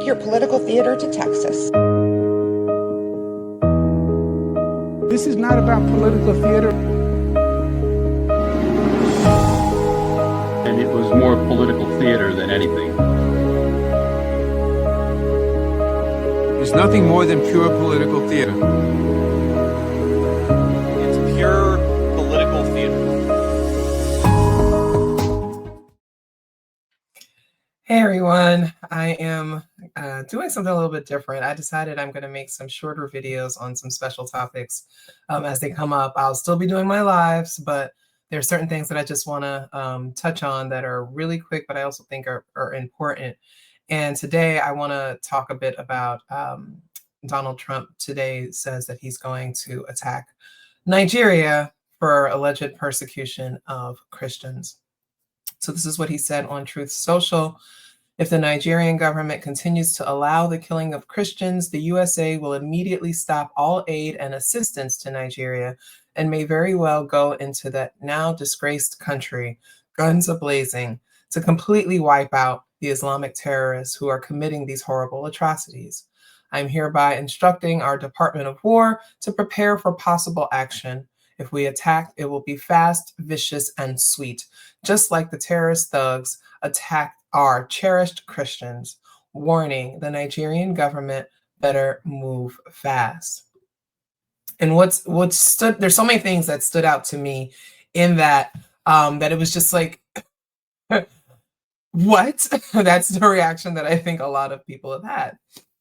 your political theater to Texas. This is not about political theater. And it was more political theater than anything. It's nothing more than pure political theater. It's pure political theater. Hey everyone, I am doing something a little bit different. I decided I'm going to make some shorter videos on some special topics as they come up. I'll still be doing my lives, but there are certain things that I just want to touch on that are really quick, but I also think are important. And today I want to talk a bit about Donald Trump today says that he's going to attack Nigeria for alleged persecution of Christians. So this is what he said on Truth Social. If the Nigerian government continues to allow the killing of Christians, the USA will immediately stop all aid and assistance to Nigeria and may very well go into that now disgraced country, guns a-blazing, to completely wipe out the Islamic terrorists who are committing these horrible atrocities. I'm hereby instructing our Department of War to prepare for possible action. If we attack, it will be fast, vicious, and sweet, just like the terrorist thugs attacked our cherished Christians. Warning, the Nigerian government better move fast. And there's so many things that stood out to me in that, that it was just like, what? That's the reaction that I think a lot of people have had.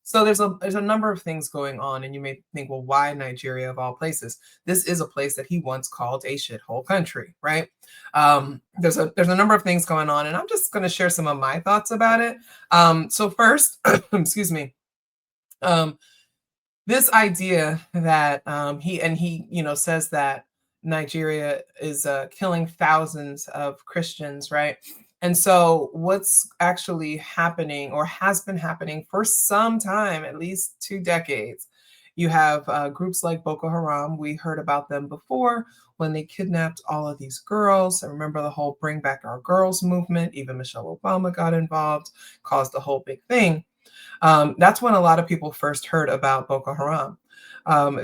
So there's a number of things going on, and you may think, well, why Nigeria of all places? This is a place that he once called a shithole country, right? There's a number of things going on, and I'm just going to share some of my thoughts about it. So first, excuse me, this idea that he says that Nigeria is killing thousands of Christians, right? And so what's actually happening, or has been happening for some time, at least 2 decades, you have groups like Boko Haram. We heard about them before when they kidnapped all of these girls. I remember the whole Bring Back Our Girls movement. Even Michelle Obama got involved, caused a whole big thing. That's when a lot of people first heard about Boko Haram.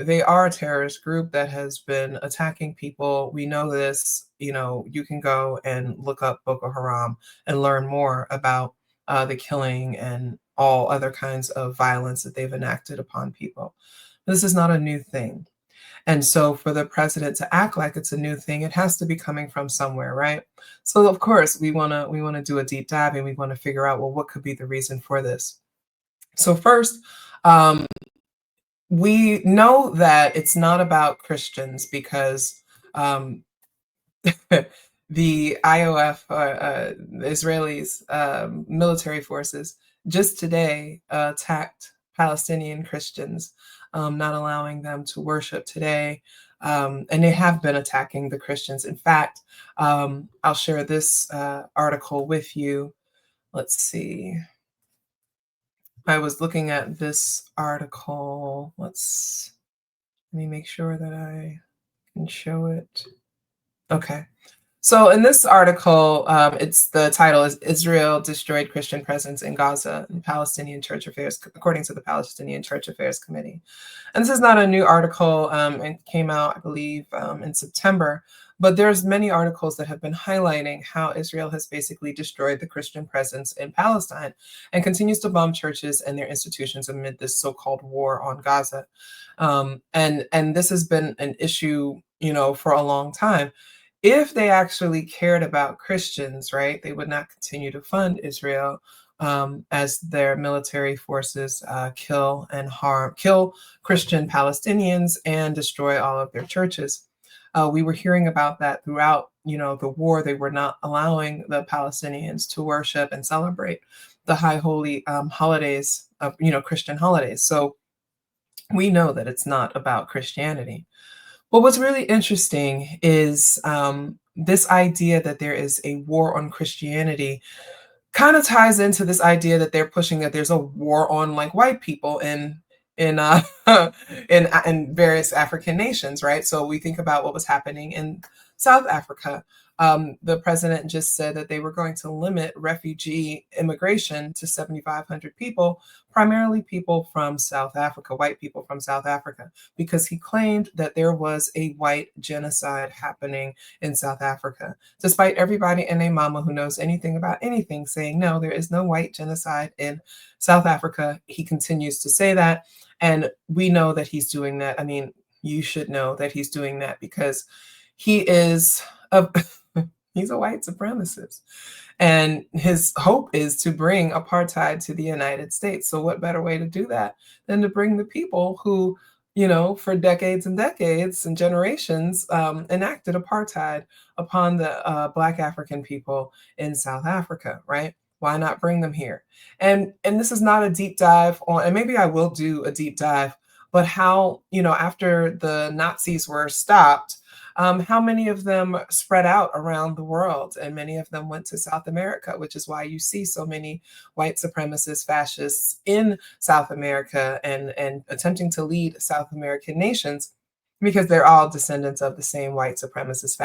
They are a terrorist group that has been attacking people. We know this. You can go and look up Boko Haram and learn more about the killing and all other kinds of violence that they've enacted upon people. This is not a new thing. And so for the president to act like it's a new thing, it has to be coming from somewhere, right? So of course we want to do a deep dive, and we want to figure out, well, what could be the reason for this? So first, we know that it's not about Christians because the IOF, the Israelis, military forces, just today attacked Palestinian Christians, not allowing them to worship today. And they have been attacking the Christians. In fact, I'll share this article with you. Let's see. I was looking at this article. Let me make sure that I can show it. Okay. So in this article, the title is Israel Destroyed Christian Presence in Gaza and Palestinian Church Affairs, according to the Palestinian Church Affairs Committee. And this is not a new article. It came out, I believe, in September. But there's many articles that have been highlighting how Israel has basically destroyed the Christian presence in Palestine and continues to bomb churches and their institutions amid this so-called war on Gaza. And this has been an issue, for a long time. If they actually cared about Christians, right, they would not continue to fund Israel as their military forces kill Christian Palestinians and destroy all of their churches. We were hearing about that throughout, the war. They were not allowing the Palestinians to worship and celebrate the high holy holidays of, Christian holidays. So we know that it's not about Christianity. But what's really interesting is this idea that there is a war on Christianity kind of ties into this idea that they're pushing that there's a war on like white people in in various African nations, right? So we think about what was happening in South Africa. The president just said that they were going to limit refugee immigration to 7,500 people, primarily people from South Africa, white people from South Africa, because he claimed that there was a white genocide happening in South Africa, despite everybody and their mama who knows anything about anything saying, no, there is no white genocide in South Africa. He continues to say that. And we know that he's doing that. I mean, you should know that he's doing that because he is a he's a white supremacist. And his hope is to bring apartheid to the United States. So what better way to do that than to bring the people who, for decades and decades and generations enacted apartheid upon the Black African people in South Africa, right? Why not bring them here? And this is not a deep dive on, and maybe I will do a deep dive, but how, after the Nazis were stopped, how many of them spread out around the world, and many of them went to South America, which is why you see so many white supremacist fascists in South America and attempting to lead South American nations, because they're all descendants of the same white supremacist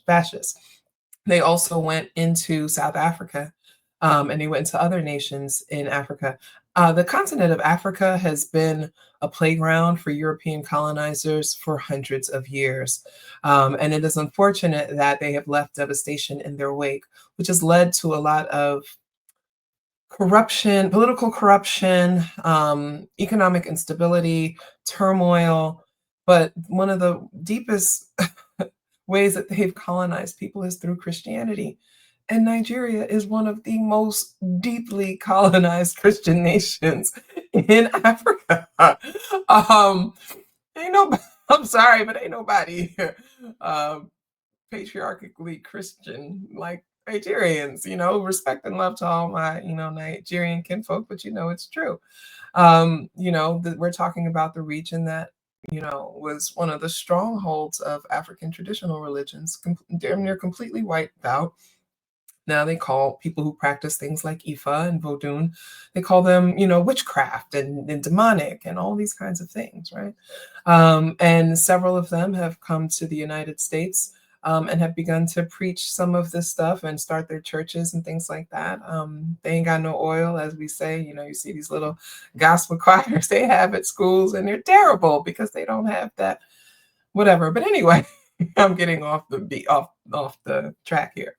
fascists. They also went into South Africa, and they went into other nations in Africa. The continent of Africa has been a playground for European colonizers for hundreds of years. And it is unfortunate that they have left devastation in their wake, which has led to a lot of corruption, political corruption, economic instability, turmoil. But one of the deepest ways that they've colonized people is through Christianity. And Nigeria is one of the most deeply colonized Christian nations in Africa. Ain't nobody, I'm sorry, but ain't nobody patriarchally Christian like Nigerians. Respect and love to all my, Nigerian kinfolk, but it's true. We're talking about the region that was one of the strongholds of African traditional religions, damn near completely wiped out. Now they call people who practice things like Ifa and Vodun, they call them, witchcraft and demonic and all these kinds of things, right? And several of them have come to the United States and have begun to preach some of this stuff and start their churches and things like that. They ain't got no oil, as we say. You see these little gospel choirs they have at schools, and they're terrible because they don't have that, whatever. But anyway, I'm getting off the beat, off the track here.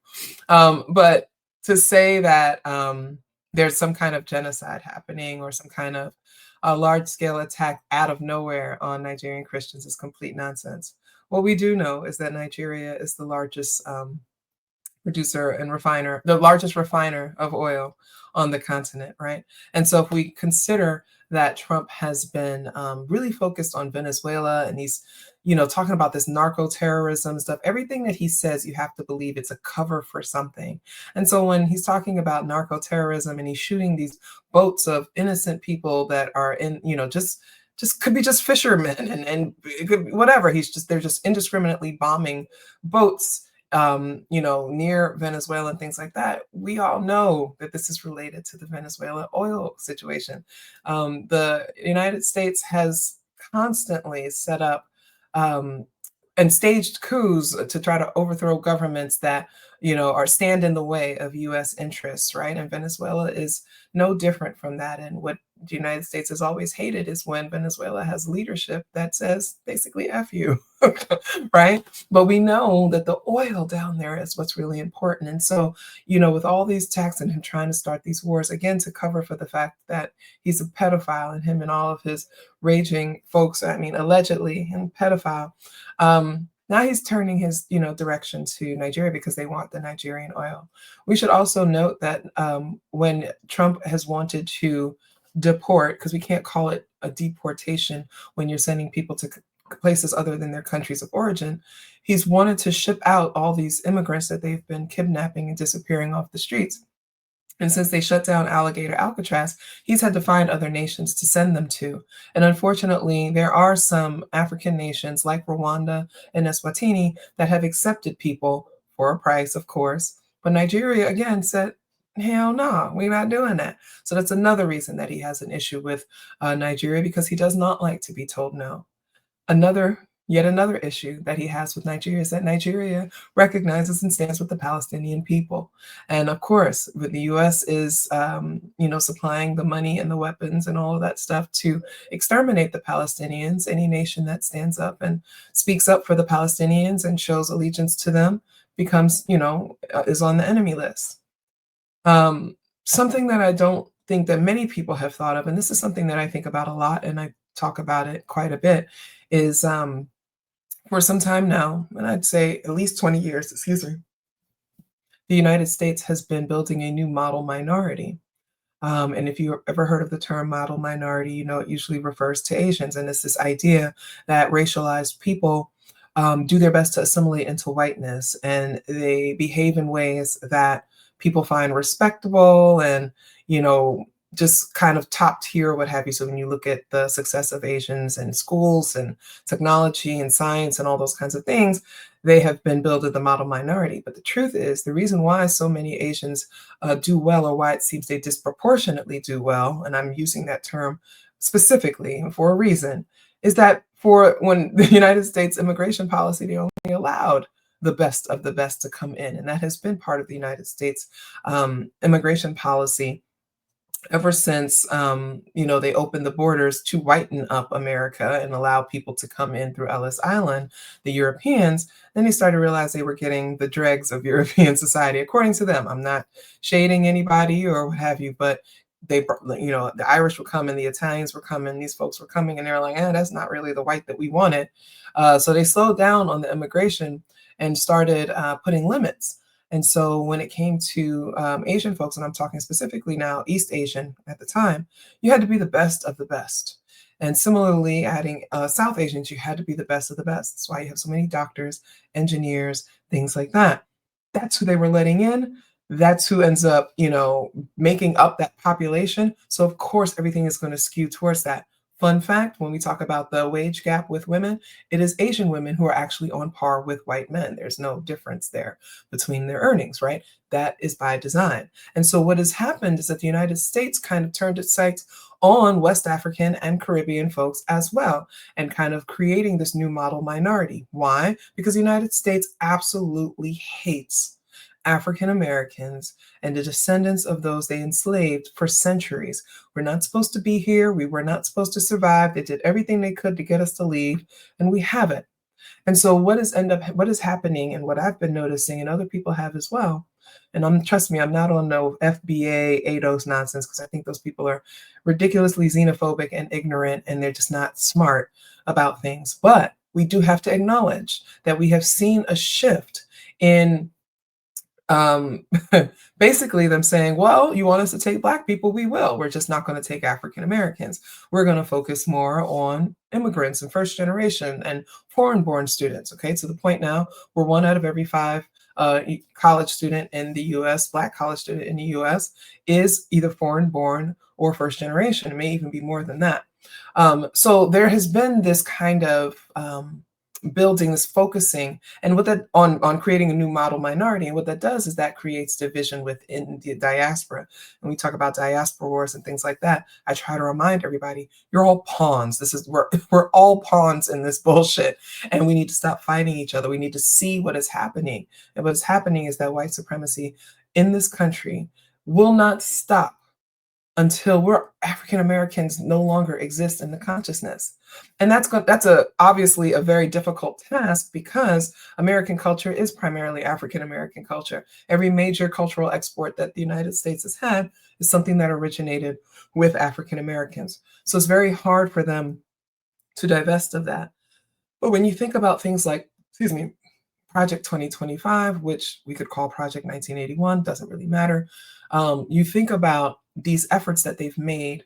But to say that there's some kind of genocide happening or some kind of a large-scale attack out of nowhere on Nigerian Christians is complete nonsense. What we do know is that Nigeria is the largest producer and refiner, the largest refiner of oil on the continent, right? And so if we consider that Trump has been really focused on Venezuela, and he's, talking about this narco-terrorism stuff, everything that he says, you have to believe it's a cover for something. And so when he's talking about narco-terrorism and he's shooting these boats of innocent people that are in, just could be just fishermen and it could be whatever. They're just indiscriminately bombing boats, near Venezuela and things like that. We all know that this is related to the Venezuela oil situation. The United States has constantly set up and staged coups to try to overthrow governments that, stand in the way of U.S. interests, right? And Venezuela is no different from that. And what the United States has always hated is when Venezuela has leadership that says basically F you, right? But we know that the oil down there is what's really important. And so, with all these attacks and him trying to start these wars, again, to cover for the fact that he's a pedophile, and him and all of his raging folks, allegedly, and pedophile, now he's turning his, direction to Nigeria because they want the Nigerian oil. We should also note that when Trump has wanted to deport, because we can't call it a deportation when you're sending people to places other than their countries of origin, he's wanted to ship out all these immigrants that they've been kidnapping and disappearing off the streets. And since they shut down Alligator Alcatraz, he's had to find other nations to send them to. And unfortunately, there are some African nations like Rwanda and Eswatini that have accepted people for a price, of course. But Nigeria, again, said, Hell no, we're not doing that. So that's another reason that he has an issue with Nigeria, because he does not like to be told no. Yet another issue that he has with Nigeria is that Nigeria recognizes and stands with the Palestinian people. And of course, with the U.S. is, supplying the money and the weapons and all of that stuff to exterminate the Palestinians. Any nation that stands up and speaks up for the Palestinians and shows allegiance to them becomes, is on the enemy list. Something that I don't think that many people have thought of, and this is something that I think about a lot, and I talk about it quite a bit, is for some time now, and I'd say at least 20 years, the United States has been building a new model minority. And if you ever heard of the term model minority, it usually refers to Asians. And it's this idea that racialized people do their best to assimilate into whiteness, and they behave in ways that people find respectable and, just kind of top tier, what have you. So when you look at the success of Asians in schools and technology and science and all those kinds of things, they have been billed as the model minority. But the truth is, the reason why so many Asians do well, or why it seems they disproportionately do well, and I'm using that term specifically for a reason, is that for when the United States immigration policy, they only allowed the best of the best to come in. And that has been part of the United States immigration policy ever since they opened the borders to whiten up America and allow people to come in through Ellis Island, the Europeans. Then they started to realize they were getting the dregs of European society, according to them. I'm not shading anybody or what have you, but the Irish were coming, the Italians were coming, these folks were coming, and they're like, that's not really the white that we wanted. So they slowed down on the immigration and started putting limits. And so when it came to Asian folks, and I'm talking specifically now East Asian at the time, you had to be the best of the best. And similarly, adding South Asians, you had to be the best of the best. That's why you have so many doctors, engineers, things like that. That's who they were letting in. That's who ends up, making up that population. So of course, everything is going to skew towards that. Fun fact, when we talk about the wage gap with women, it is Asian women who are actually on par with white men. There's no difference there between their earnings, right? That is by design. And so what has happened is that the United States kind of turned its sights on West African and Caribbean folks as well, and kind of creating this new model minority. Why? Because the United States absolutely hates African Americans and the descendants of those they enslaved for centuries. We're not supposed to be here. We were not supposed to survive. They did everything they could to get us to leave, and we haven't. And so what is happening, and what I've been noticing, and other people have as well, and trust me, I'm not on no FBA ADOS nonsense, because I think those people are ridiculously xenophobic and ignorant, and they're just not smart about things. But we do have to acknowledge that we have seen a shift in basically them saying, well, you want us to take Black people, we will. We're just not going to take African Americans. We're going to focus more on immigrants and first generation and foreign born students. Okay, to the point now where 1 out of every 5 college student in the US, Black college student in the US, is either foreign born or first generation. It may even be more than that. So there has been this kind of building, this focusing, and what that on creating a new model minority. And what that does is that creates division within the diaspora. And we talk about diaspora wars and things like that. I try to remind everybody, you're all pawns. We're all pawns in this bullshit, and we need to stop fighting each other. We need to see what is happening. And what is happening is that white supremacy in this country will not stop until African Americans no longer exist in the consciousness. And that's obviously a very difficult task, because American culture is primarily African American culture. Every major cultural export that the United States has had is something that originated with African Americans. So it's very hard for them to divest of that. But when you think about things like, Project 2025, which we could call Project 1981, doesn't really matter. You think about these efforts that they've made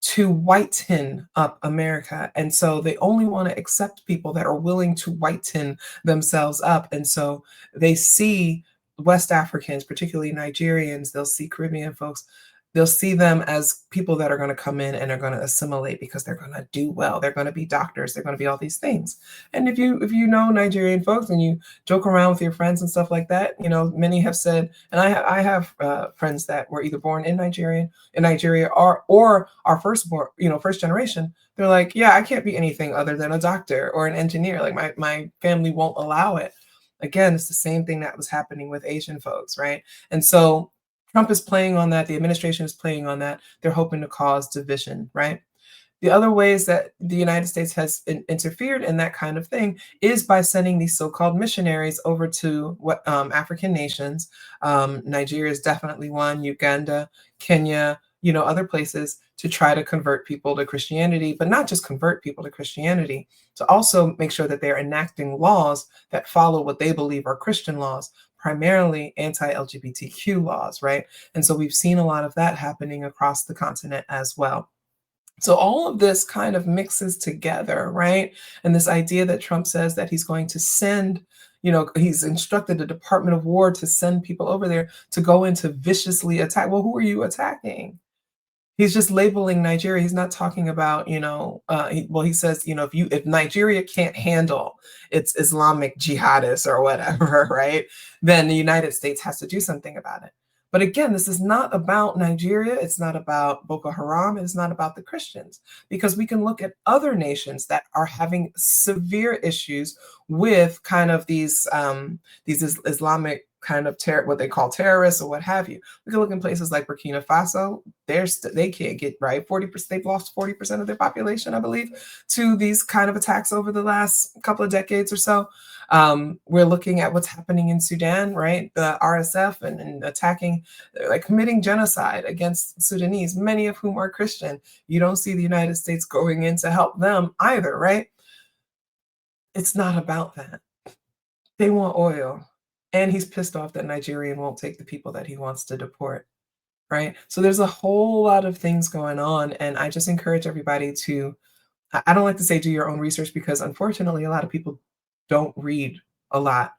to whiten up America. And so they only want to accept people that are willing to whiten themselves up. And so they see West Africans, particularly Nigerians, they'll see Caribbean folks, they'll see them as people that are going to come in and are going to assimilate because they're going to do well. They're going to be doctors. They're going to be all these things. And if you know Nigerian folks and you joke around with your friends and stuff like that, many have said, and I have friends that were either born in Nigeria or are first generation. They're like, yeah, I can't be anything other than a doctor or an engineer. Like my family won't allow it. Again, it's the same thing that was happening with Asian folks, right? And so Trump is playing on that. The administration is playing on that. They're hoping to cause division, right? The other ways that the United States has interfered in that kind of thing is by sending these so-called missionaries over to African nations. Nigeria is definitely one, Uganda, Kenya, other places, to try to convert people to Christianity, but not just convert people to Christianity, to also make sure that they're enacting laws that follow what they believe are Christian laws, primarily anti-LGBTQ laws, right? And so we've seen a lot of that happening across the continent as well. So all of this kind of mixes together, right? And this idea that Trump says that he's going to send, he's instructed the Department of War to send people over there to go in to viciously attack. Well, who are you attacking? He's just labeling Nigeria. He's not talking about, he says, if Nigeria can't handle its Islamic jihadists or whatever, right, then the United States has to do something about it. But again, this is not about Nigeria. It's not about Boko Haram. It's not about the Christians, because we can look at other nations that are having severe issues with kind of these Islamic kind of what they call terrorists or what have you. We can look in places like Burkina Faso. They can't get right. 40%. They've lost 40% of their population, I believe, to these kind of attacks over the last couple of decades or so. We're looking at what's happening in Sudan, right? The RSF and attacking, like committing genocide against Sudanese, many of whom are Christian. You don't see the United States going in to help them either, right? It's not about that. They want oil. And he's pissed off that Nigerian won't take the people that he wants to deport, right? So there's a whole lot of things going on. And I just encourage everybody to, I don't like to say do your own research, because unfortunately, a lot of people don't read a lot.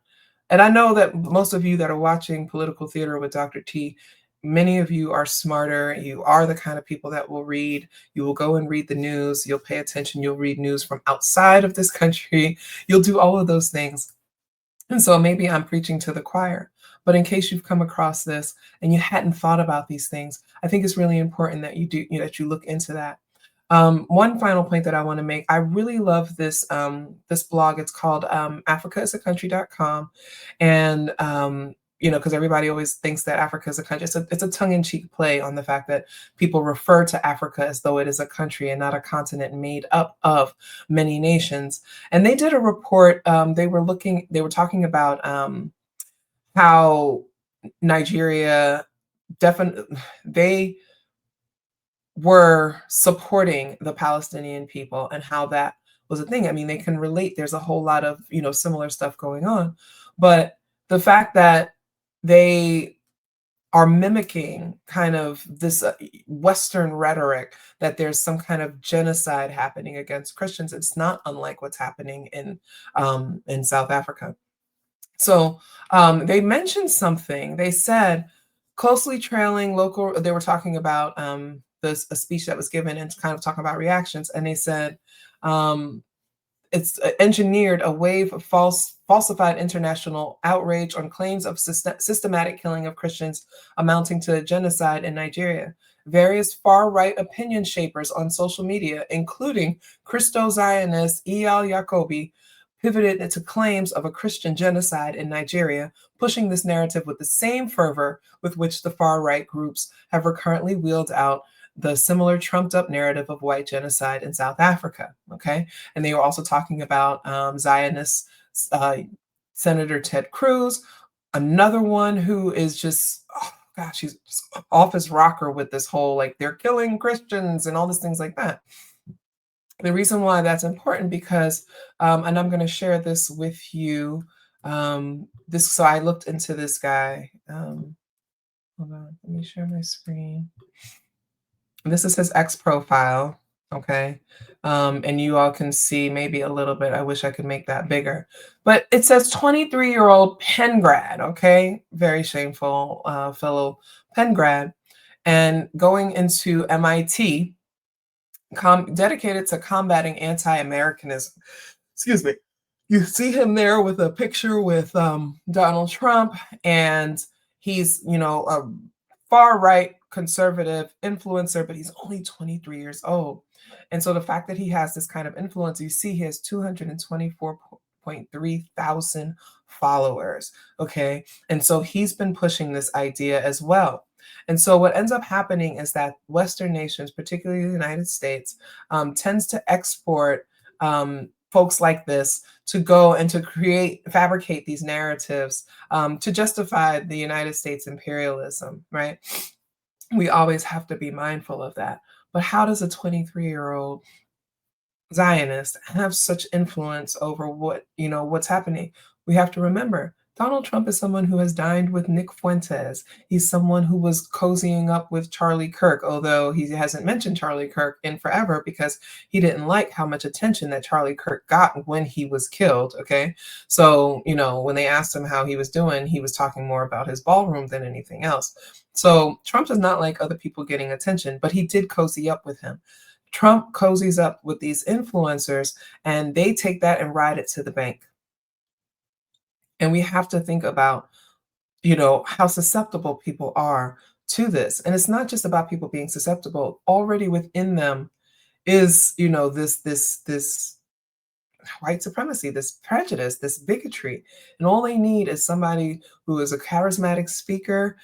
And I know that most of you that are watching Political Theater with Dr. T, many of you are smarter. You are the kind of people that will read. You will go and read the news. You'll pay attention. You'll read news from outside of this country. You'll do all of those things. And so maybe I'm preaching to the choir, but in case you've come across this and you hadn't thought about these things, I think it's really important that you do, that you look into that. One final point that I want to make, I really love this this blog. It's called africaisaCountry.com. And because everybody always thinks that Africa is a country. It's a tongue-in-cheek play on the fact that people refer to Africa as though it is a country and not a continent made up of many nations. And they did a report. They were talking about how Nigeria they were supporting the Palestinian people and how that was a thing. I mean, they can relate. There's a whole lot of similar stuff going on, but the fact that they are mimicking kind of this Western rhetoric that there's some kind of genocide happening against Christians. It's not unlike what's happening in South Africa. So they mentioned something. They said closely trailing local. They were talking about a speech that was given and kind of talking about reactions, and they said it's engineered a wave of falsified international outrage on claims of systematic killing of Christians amounting to genocide in Nigeria. Various far-right opinion shapers on social media, including Christo-Zionist Iyal Yacobi, pivoted into claims of a Christian genocide in Nigeria, pushing this narrative with the same fervor with which the far-right groups have recurrently wheeled out the similar trumped-up narrative of white genocide in South Africa, okay? And they were also talking about Zionist Senator Ted Cruz, another one who is just, oh gosh, he's just off his rocker with this whole, like, they're killing Christians and all these things like that. The reason why that's important because, and I'm going to share this with you, so I looked into this guy. Hold on, let me share my screen. This is his X profile, okay? And you all can see maybe a little bit. I wish I could make that bigger. But it says 23-year-old Penn grad, okay? Very shameful fellow Penn grad. and going into MIT, dedicated to combating anti-Americanism. Excuse me. You see him there with a picture with Donald Trump, and he's, a far right conservative influencer, but he's only 23 years old. And so the fact that he has this kind of influence, you see he has 224.3 thousand followers. Okay. And so he's been pushing this idea as well. And so what ends up happening is that Western nations, particularly the United States, tends to export folks like this to go and to fabricate these narratives to justify the United States imperialism, right? We always have to be mindful of that. But how does a 23-year-old Zionist have such influence over what's happening? We have to remember Donald Trump is someone who has dined with Nick Fuentes. He's someone who was cozying up with Charlie Kirk, although he hasn't mentioned Charlie Kirk in forever because he didn't like how much attention that Charlie Kirk got when he was killed. Okay. So, when they asked him how he was doing, he was talking more about his ballroom than anything else. So Trump does not like other people getting attention, but he did cozy up with him. Trump cozies up with these influencers and they take that and ride it to the bank. And we have to think about, how susceptible people are to this. And it's not just about people being susceptible. Already within them is, this white supremacy, this prejudice, this bigotry. And all they need is somebody who is a charismatic speaker,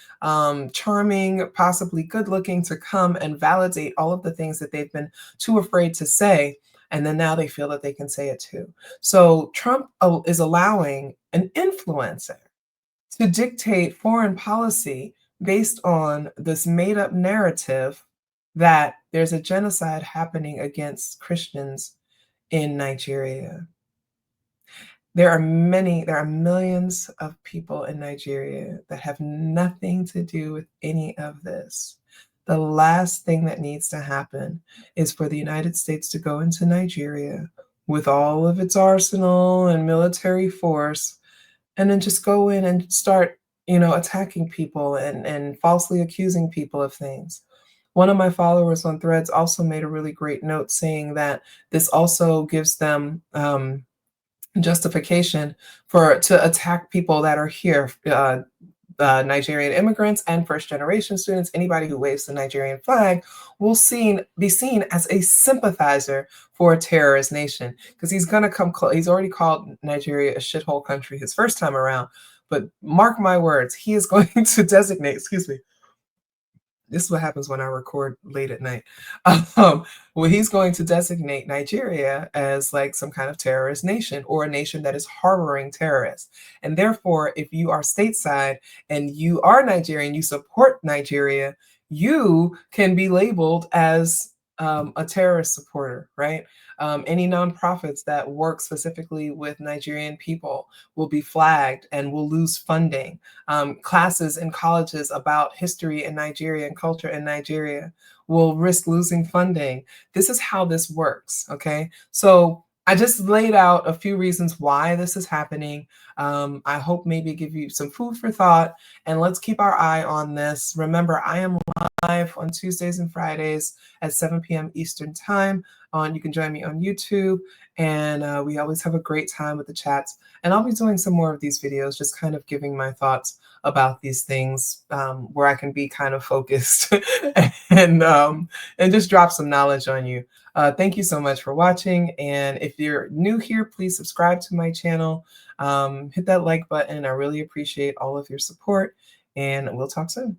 charming, possibly good looking, to come and validate all of the things that they've been too afraid to say. And then now they feel that they can say it too. So Trump is allowing an influencer to dictate foreign policy based on this made up narrative that there's a genocide happening against Christians in Nigeria. There are millions of people in Nigeria that have nothing to do with any of this. The last thing that needs to happen is for the United States to go into Nigeria with all of its arsenal and military force, and then just go in and start, attacking people and falsely accusing people of things. One of my followers on Threads also made a really great note saying that this also gives them justification to attack people that are here, Nigerian immigrants and first-generation students. Anybody who waves the Nigerian flag will be seen as a sympathizer for a terrorist nation, because he's going to come close. He's already called Nigeria a shithole country his first time around, but mark my words, he is going to designate, excuse me, this is what happens when I record late at night. Well, he's going to designate Nigeria as like some kind of terrorist nation, or a nation that is harboring terrorists. And therefore, if you are stateside and you are Nigerian, you support Nigeria, you can be labeled as a terrorist supporter, right? Any nonprofits that work specifically with Nigerian people will be flagged and will lose funding. Classes in colleges about history in Nigeria and culture in Nigeria will risk losing funding. This is how this works, okay? So I just laid out a few reasons why this is happening. I hope maybe give you some food for thought, and let's keep our eye on this. Remember, I am live on Tuesdays and Fridays at 7 p.m. Eastern time. You can join me on YouTube, and we always have a great time with the chats. And I'll be doing some more of these videos, just kind of giving my thoughts about these things, where I can be kind of focused and just drop some knowledge on you. Thank you so much for watching. And if you're new here, please subscribe to my channel. Hit that like button. I really appreciate all of your support, and we'll talk soon.